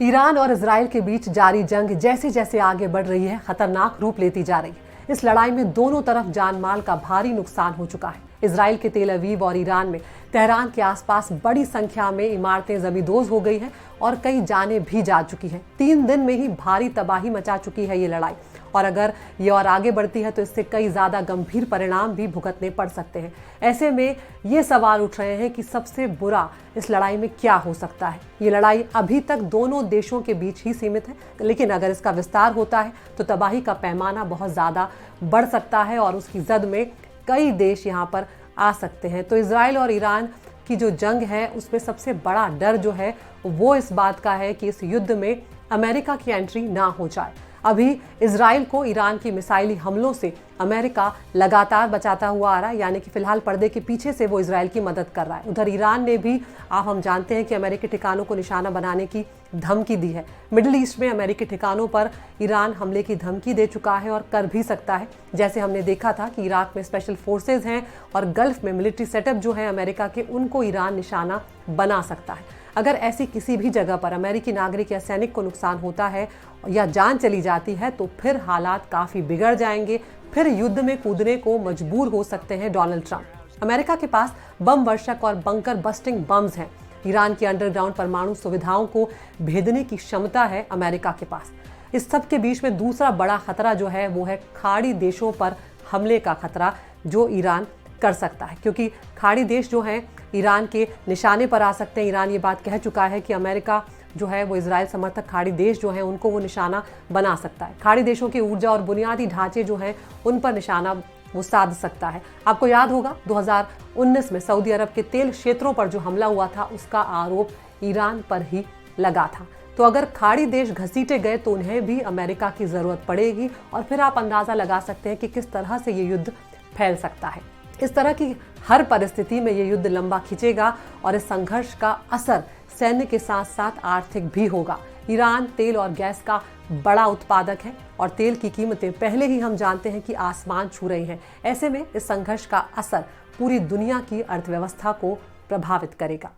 Iran और Israel के बीच जारी जंग जैसे जैसे आगे बढ़ रही है, खतरनाक रूप लेती जा रही है। इस लड़ाई में दोनों तरफ जान माल का भारी नुकसान हो चुका है। इजराइल के तेल अवीव और ईरान में तेहरान के आसपास बड़ी संख्या में इमारतें जमींदोज हो गई हैं और कई जानें भी जा चुकी हैं। 3 दिन में ही भारी तबाही मचा चुकी है ये लड़ाई, और अगर ये और आगे बढ़ती है तो इससे कई ज्यादा गंभीर परिणाम भी भुगतने पड़ सकते हैं। ऐसे में ये सवाल उठ रहे हैं कि सबसे बुरा इस लड़ाई में क्या हो सकता है। ये लड़ाई अभी तक दोनों देशों के बीच ही सीमित है, लेकिन अगर इसका विस्तार होता है तो तबाही का पैमाना बहुत ज्यादा बढ़ सकता है और उसकी जद में कई देश यहाँ पर आ सकते हैं। तो इजराइल और ईरान की जो जंग है उसमें सबसे बड़ा डर जो है वो इस बात का है कि इस युद्ध में अमेरिका की एंट्री ना हो जाए। अभी इजराइल को ईरान की मिसाइली हमलों से अमेरिका लगातार बचाता हुआ आ रहा है, यानी कि फिलहाल पर्दे के पीछे से वो इजराइल की मदद कर रहा है। उधर ईरान ने भी हम जानते हैं कि अमेरिकी ठिकानों को निशाना बनाने की धमकी दी है। मिडिल ईस्ट में अमेरिकी ठिकानों पर ईरान हमले की धमकी दे चुका है और कर भी सकता है। जैसे हमने देखा था कि इराक में स्पेशल फोर्सेज हैं और गल्फ में मिलिट्री सेटअप जो है अमेरिका के, उनको ईरान निशाना बना सकता है। अगर ऐसी किसी भी जगह पर अमेरिकी नागरिक या सैनिक को नुकसान होता है या जान चली जाती है तो फिर हालात काफी बिगड़ जाएंगे। फिर युद्ध में कूदने को मजबूर हो सकते हैं डोनाल्ड ट्रंप। अमेरिका के पास बम वर्षक और बंकर बस्टिंग बम्स हैं। ईरान की अंडरग्राउंड परमाणु सुविधाओं को भेदने की क्षमता है अमेरिका के पास। इस सब के बीच में दूसरा बड़ा खतरा जो है वो है खाड़ी देशों पर हमले का खतरा, जो ईरान कर सकता है, क्योंकि खाड़ी देश जो हैं ईरान के निशाने पर आ सकते हैं। ईरान ये बात कह चुका है कि अमेरिका जो है वो इजराइल समर्थक खाड़ी देश जो हैं उनको वो निशाना बना सकता है। खाड़ी देशों की ऊर्जा और बुनियादी ढांचे जो हैं उन पर निशाना वो साध सकता है। आपको याद होगा 2019 में सऊदी अरब के तेल क्षेत्रों पर जो हमला हुआ था उसका आरोप ईरान पर ही लगा था। तो अगर खाड़ी देश घसीटे गए तो उन्हें भी अमेरिका की जरूरत पड़ेगी और फिर आप अंदाजा लगा सकते हैं कि किस तरह से ये युद्ध फैल सकता है। इस तरह की हर परिस्थिति में ये युद्ध लंबा खिंचेगा और इस संघर्ष का असर सैन्य के साथ साथ आर्थिक भी होगा। ईरान तेल और गैस का बड़ा उत्पादक है और तेल की कीमतें पहले ही हम जानते हैं कि आसमान छू रही हैं। ऐसे में इस संघर्ष का असर पूरी दुनिया की अर्थव्यवस्था को प्रभावित करेगा।